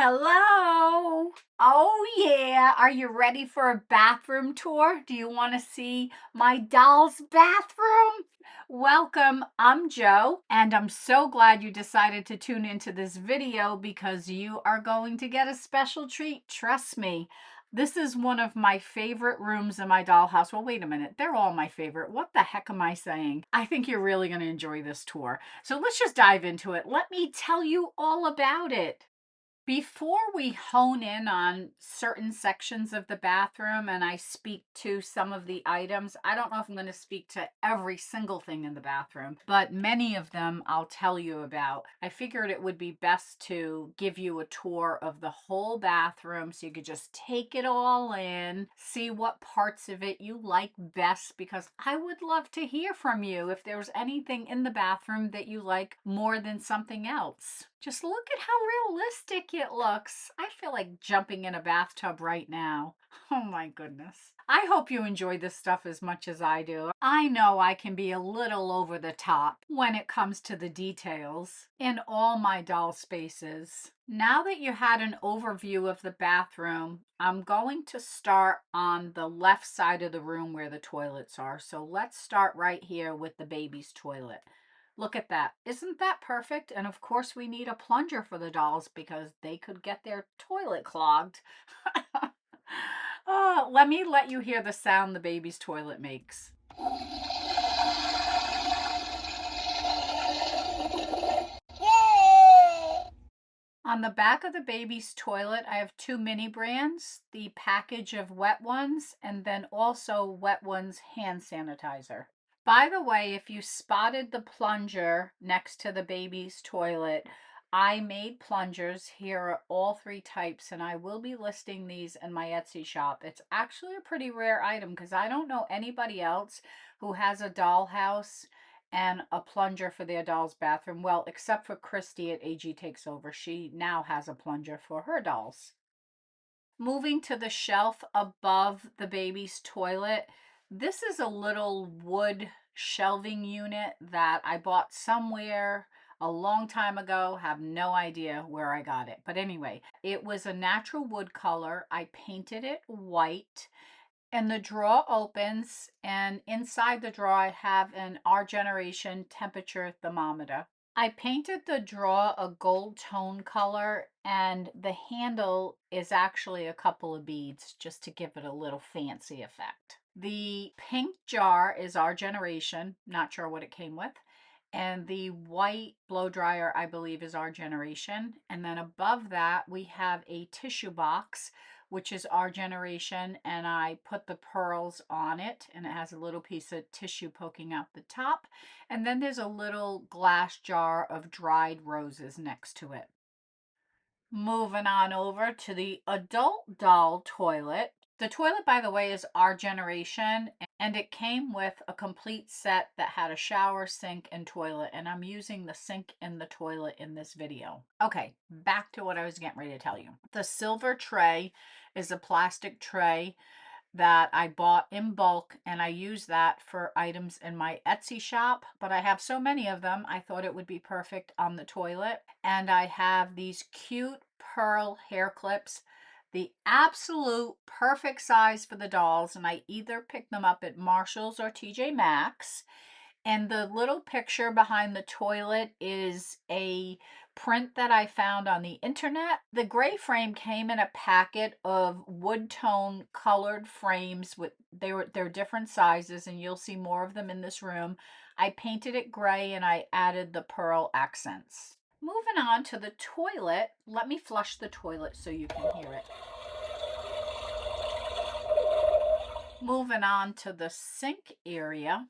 Hello. Oh, yeah. Are you ready for a bathroom tour? Do you want to see my doll's bathroom? Welcome. I'm Joe, and I'm so glad you decided to tune into this video because you are going to get a special treat. Trust me. This is one of my favorite rooms in my dollhouse. Well, wait a minute. They're all my favorite. What the heck am I saying? I think you're really going to enjoy this tour. So let's just dive into it. Let me tell you all about it. Before we hone in on certain sections of the bathroom and I speak to some of the items, I don't know if I'm going to speak to every single thing in the bathroom, but many of them I'll tell you about. I figured it would be best to give you a tour of the whole bathroom so you could just take it all in, see what parts of it you like best, because I would love to hear from you if there's anything in the bathroom that you like more than something else. Just look at how realistic it looks. I feel like jumping in a bathtub right now. Oh my goodness. I hope you enjoy this stuff as much as I do. I know I can be a little over the top when it comes to the details in all my doll spaces. Now that you had an overview of the bathroom, I'm going to start on the left side of the room where the toilets are. So let's start right here with the baby's toilet. Look at that. Isn't that perfect? And of course, we need a plunger for the dolls because they could get their toilet clogged. Oh, let me let you hear the sound the baby's toilet makes. On the back of the baby's toilet, I have two mini brands, the package of Wet Ones and then also Wet Ones hand sanitizer. By the way, if you spotted the plunger next to the baby's toilet, I made plungers. Here are all three types, and I will be listing these in my Etsy shop. It's actually a pretty rare item because I don't know anybody else who has a dollhouse and a plunger for their doll's bathroom. Well, except for Christy at AG Takes Over. She now has a plunger for her dolls. Moving to the shelf above the baby's toilet, this is a little wood shelving unit that I bought somewhere a long time ago. Have no idea where I got it. But anyway, it was a natural wood color. I painted it white and the drawer opens, and inside the drawer I have an Our Generation temperature thermometer. I painted the drawer a gold tone color, and the handle is actually a couple of beads just to give it a little fancy effect. The pink jar is Our Generation, not sure what it came with. And the white blow dryer, I believe, is Our Generation. And then above that, we have a tissue box, which is Our Generation. And I put the pearls on it, and it has a little piece of tissue poking out the top. And then there's a little glass jar of dried roses next to it. Moving on over to the adult doll toilet. The toilet, by the way, is Our Generation, and it came with a complete set that had a shower, sink, and toilet, and I'm using the sink and the toilet in this video. Okay, back to what I was getting ready to tell you. The silver tray is a plastic tray that I bought in bulk, and I use that for items in my Etsy shop, but I have so many of them I thought it would be perfect on the toilet. And I have these cute pearl hair clips, the absolute perfect size for the dolls, and I either pick them up at Marshall's or TJ Maxx. And the little picture behind the toilet is a print that I found on the internet. The gray frame came in a packet of wood tone colored frames with they're different sizes, and you'll see more of them in this room. I painted it gray and I added the pearl accents. Moving on to the toilet, let me flush the toilet so you can hear it. Moving on to the sink area.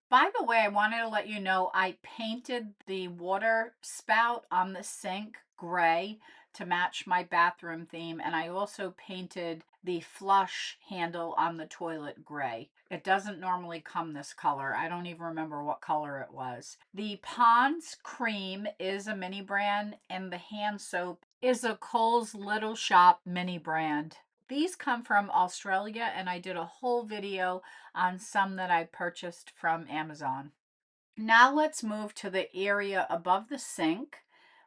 By the way, I wanted to let you know I painted the water spout on the sink gray to match my bathroom theme, and I also painted the flush handle on the toilet gray. It doesn't normally come this color. I don't even remember what color it was. The Pond's Cream is a mini brand, and the hand soap is a Kohl's Little Shop mini brand. These come from Australia, and I did a whole video on some that I purchased from Amazon. Now let's move to the area above the sink.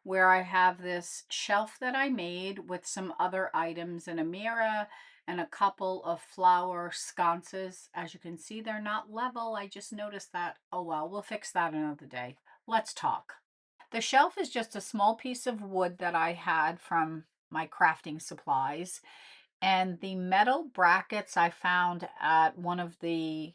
where I have this shelf that I made with some other items and a mirror and a couple of flower sconces. As you can see, they're not level. I just noticed that. Oh well, we'll fix that another day. Let's talk. The shelf is just a small piece of wood that I had from my crafting supplies, and the metal brackets I found at one of the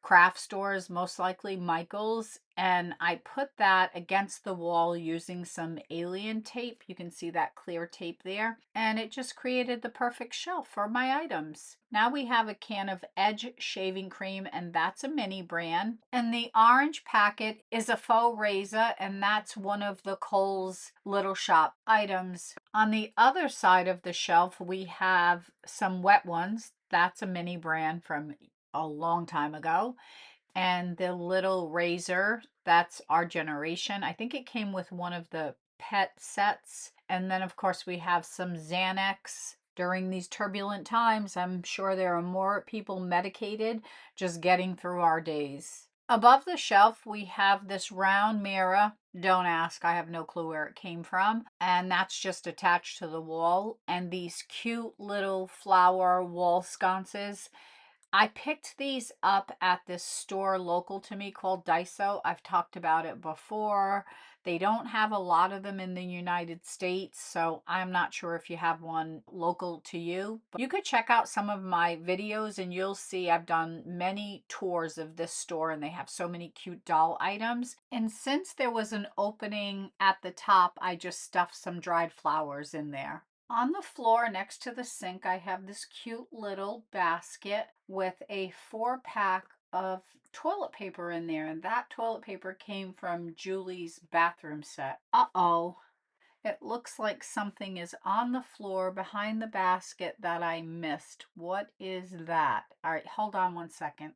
craft stores, most likely Michael's, and I put that against the wall using some alien tape. You can see that clear tape there, and it just created the perfect shelf for my items. Now we have a can of Edge shaving cream, and that's a mini brand, and the orange packet is a faux razor, and that's one of the Kohl's Little Shop items. On the other side of the shelf, we have some wet ones. That's a mini brand from a long time ago. And the little razor, that's our generation. I think it came with one of the pet sets. And then, of course, we have some Xanax. During these turbulent times, I'm sure there are more people medicated just getting through our days. Above the shelf, we have this round mirror. Don't ask, I have no clue where it came from. And that's just attached to the wall. And these cute little flower wall sconces. I picked these up at this store local to me called Daiso. I've talked about it before. They don't have a lot of them in the United States, so I'm not sure if you have one local to you. But you could check out some of my videos and you'll see I've done many tours of this store, and they have so many cute doll items. And since there was an opening at the top, I just stuffed some dried flowers in there. On the floor next to the sink, I have this cute little basket with a 4-pack of toilet paper in there, and that toilet paper came from Julie's bathroom set. Uh-oh. It looks like something is on the floor behind the basket that I missed. What is that? All right, hold on one second.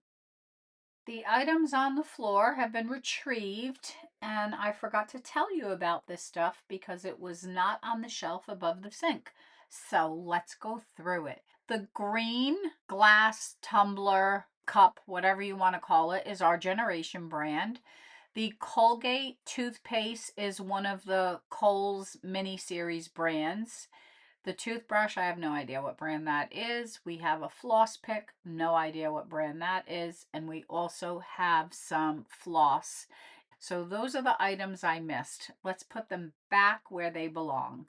The items on the floor have been retrieved, and I forgot to tell you about this stuff because it was not on the shelf above the sink. So let's go through it. The green glass tumbler, cup, whatever you want to call it, is our Generation brand. The Colgate toothpaste is one of the Kohl's mini series brands. The toothbrush, I have no idea what brand that is. We have a floss pick, no idea what brand that is. And we also have some floss. So those are the items I missed. Let's put them back where they belong.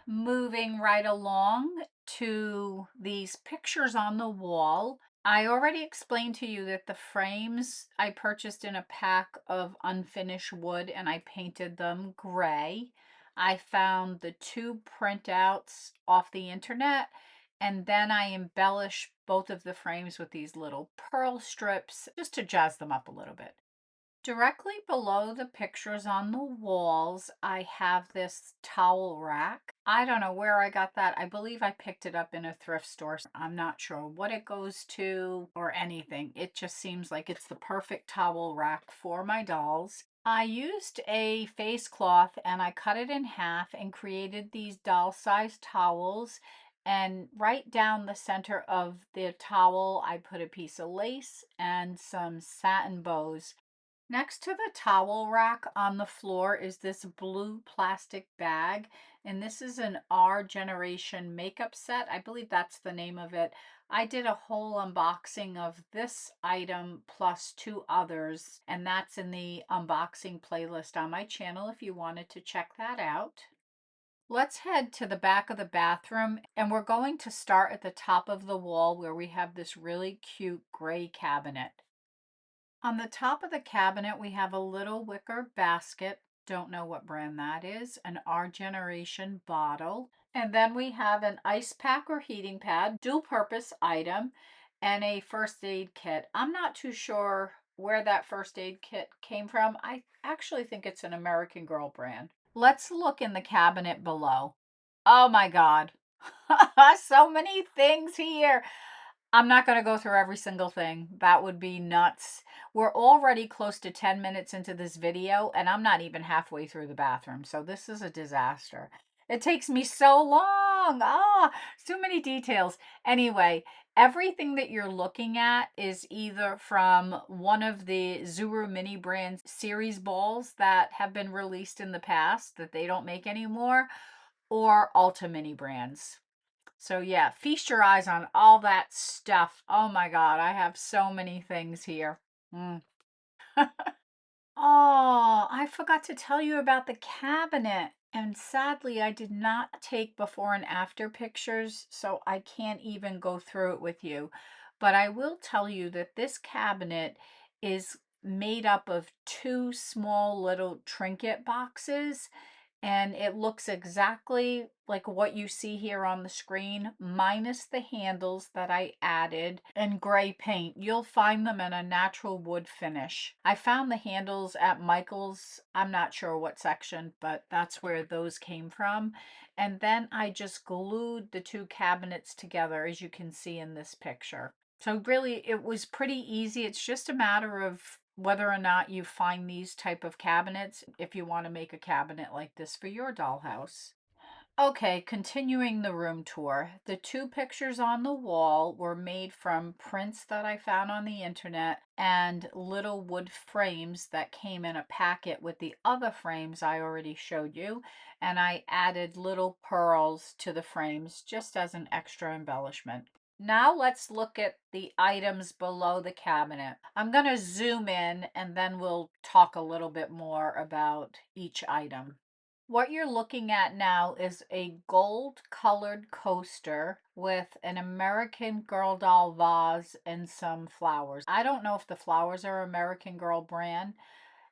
Moving right along to these pictures on the wall. I already explained to you that the frames I purchased in a pack of unfinished wood and I painted them gray. I found the 2 printouts off the internet, and then I embellished both of the frames with these little pearl strips just to jazz them up a little bit. Directly below the pictures on the walls, I have this towel rack. I don't know where I got that. I believe I picked it up in a thrift store. I'm not sure what it goes to or anything. It just seems like it's the perfect towel rack for my dolls. I used a face cloth and I cut it in half and created these doll-sized towels. And right down the center of the towel, I put a piece of lace and some satin bows. Next to the towel rack on the floor is this blue plastic bag, and this is an Our Generation makeup set. I believe that's the name of it. I did a whole unboxing of this item plus 2 others, and that's in the unboxing playlist on my channel if you wanted to check that out. Let's head to the back of the bathroom, and we're going to start at the top of the wall where we have this really cute gray cabinet. On the top of the cabinet, we have a little wicker basket. Don't know what brand that is. An Our Generation bottle. And then we have an ice pack or heating pad, dual purpose item, and a first aid kit. I'm not too sure where that first aid kit came from. I actually think it's an American Girl brand. Let's look in the cabinet below. Oh my God. So many things here. I'm not going to go through every single thing. That would be nuts. We're already close to 10 minutes into this video, and I'm not even halfway through the bathroom, so this is a disaster. It takes me so long. Ah, so many details. Anyway, everything that you're looking at is either from one of the Zuru mini brand series balls that have been released in the past that they don't make anymore, or Ulta mini brands. So yeah, feast your eyes on all that stuff. Oh my God, I have so many things here. Mm. Oh, I forgot to tell you about the cabinet. And sadly, I did not take before and after pictures, so I can't even go through it with you. But I will tell you that this cabinet is made up of two small little trinket boxes, and it looks exactly like what you see here on the screen, minus the handles that I added in gray paint. You'll find them in a natural wood finish. I found the handles at Michael's, I'm not sure what section, but that's where those came from. And then I just glued the two cabinets together, as you can see in this picture. So really, it was pretty easy. It's just a matter of whether or not you find these type of cabinets if you want to make a cabinet like this for your dollhouse. Okay, continuing the room tour. The two pictures on the wall were made from prints that I found on the internet and little wood frames that came in a packet with the other frames I already showed you. And I added little pearls to the frames just as an extra embellishment. Now let's look at the items below the cabinet. I'm going to zoom in and then we'll talk a little bit more about each item. What you're looking at now is a gold colored coaster with an American Girl doll vase and some flowers. I don't know if the flowers are American Girl brand.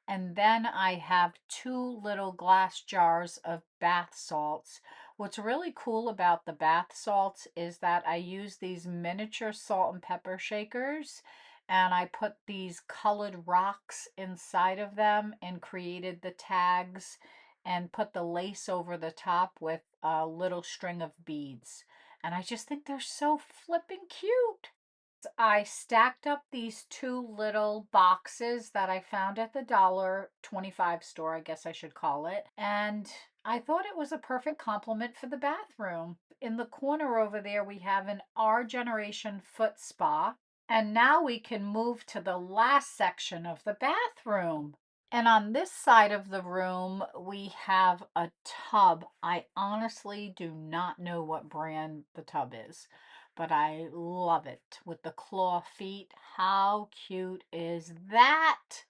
And then I have two little glass jars of bath salts. What's really cool about the bath salts is that I use these miniature salt and pepper shakers, and I put these colored rocks inside of them and created the tags and put the lace over the top with a little string of beads. And I just think they're so flippin' cute. I stacked up these two little boxes that I found at the $1.25 store, I guess I should call it. And I thought it was a perfect complement for the bathroom. In the corner over there, we have an Our Generation foot spa. And now we can move to the last section of the bathroom. And on this side of the room, we have a tub. I honestly do not know what brand the tub is, but I love it with the claw feet. How cute is that?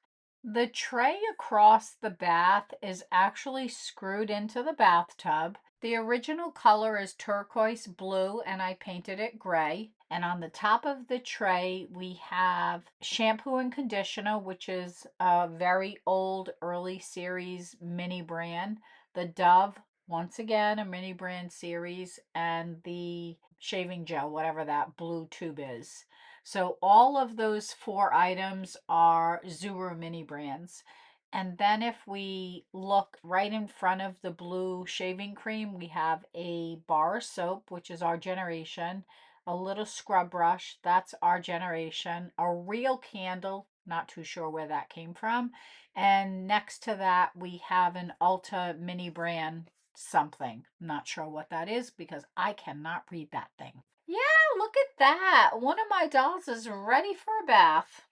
The tray across the bath is actually screwed into the bathtub. The original color is turquoise blue and I painted it gray. And on the top of the tray, we have shampoo and conditioner, which is a very old early series mini brand. The Dove, once again, a mini brand series, and the shaving gel, whatever that blue tube is. So all of those four items are Zuru mini brands. And then if we look right in front of the blue shaving cream, we have a bar soap, which is Our Generation, a little scrub brush, that's Our Generation, a real candle, not too sure where that came from. And next to that, we have an Ulta mini brand something. Not sure what that is because I cannot read that thing. Yeah, look at that. One of my dolls is ready for a bath.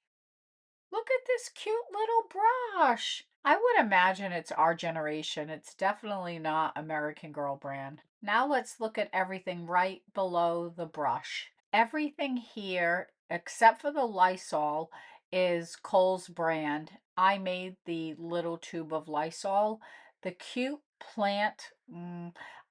Look at this cute little brush. I would imagine it's Our Generation. It's definitely not American Girl brand. Now let's look at everything right below the brush. Everything here, except for the Lysol, is Kohl's brand. I made the little tube of Lysol. The cute plant,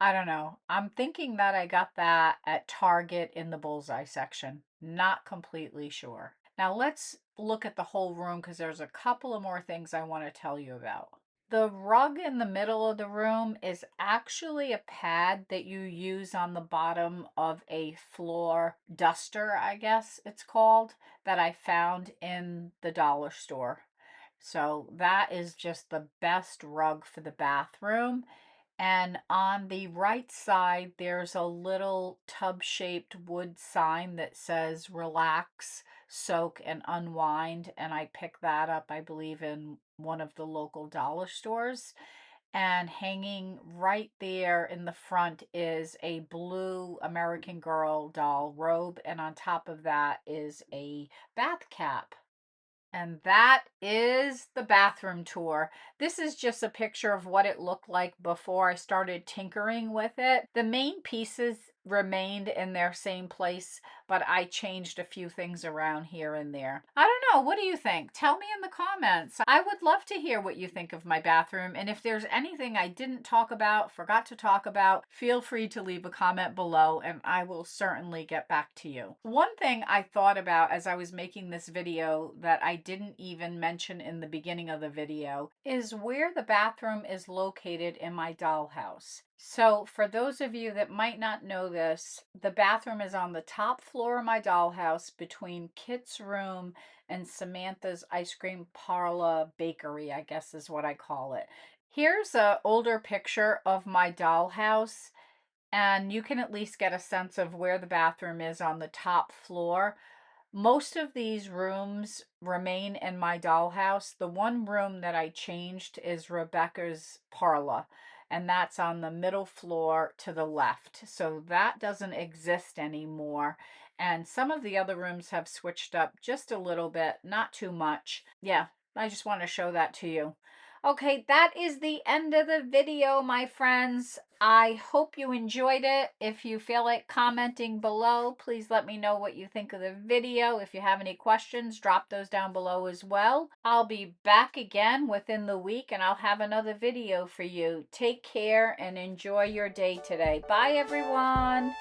I don't know. I'm thinking that I got that at Target in the bullseye section. Not completely sure. Now let's look at the whole room because there's a couple of more things I want to tell you about. The rug in the middle of the room is actually a pad that you use on the bottom of a floor duster, I guess it's called, that I found in the dollar store. So that is just the best rug for the bathroom. And on the right side, there's a little tub-shaped wood sign that says relax, soak, and unwind. And I picked that up, I believe, in one of the local dollar stores. And hanging right there in the front is a blue American Girl doll robe, and on top of that is a bath cap. And that is the bathroom tour. This is just a picture of what it looked like before I started tinkering with it. The main pieces remained in their same place, but I changed a few things around here and there. I don't know. What do you think? Tell me in the comments. I would love to hear what you think of my bathroom. And if there's anything I didn't talk about, forgot to talk about, feel free to leave a comment below and I will certainly get back to you. One thing I thought about as I was making this video that I didn't even mention in the beginning of the video is where the bathroom is located in my dollhouse. So for those of you that might not know this, the bathroom is on the top floor of my dollhouse between Kit's room and Samantha's ice cream parlor bakery, I guess is what I call it. Here's an older picture of my dollhouse, and you can at least get a sense of where the bathroom is on the top floor. Most of these rooms remain in my dollhouse. The one room that I changed is Rebecca's parlor, and that's on the middle floor to the left. So that doesn't exist anymore. And some of the other rooms have switched up just a little bit, not too much. Yeah, I just want to show that to you. Okay, that is the end of the video, my friends. I hope you enjoyed it. If you feel like commenting below, please let me know what you think of the video. If you have any questions, drop those down below as well. I'll be back again within the week and I'll have another video for you. Take care and enjoy your day today. Bye, everyone.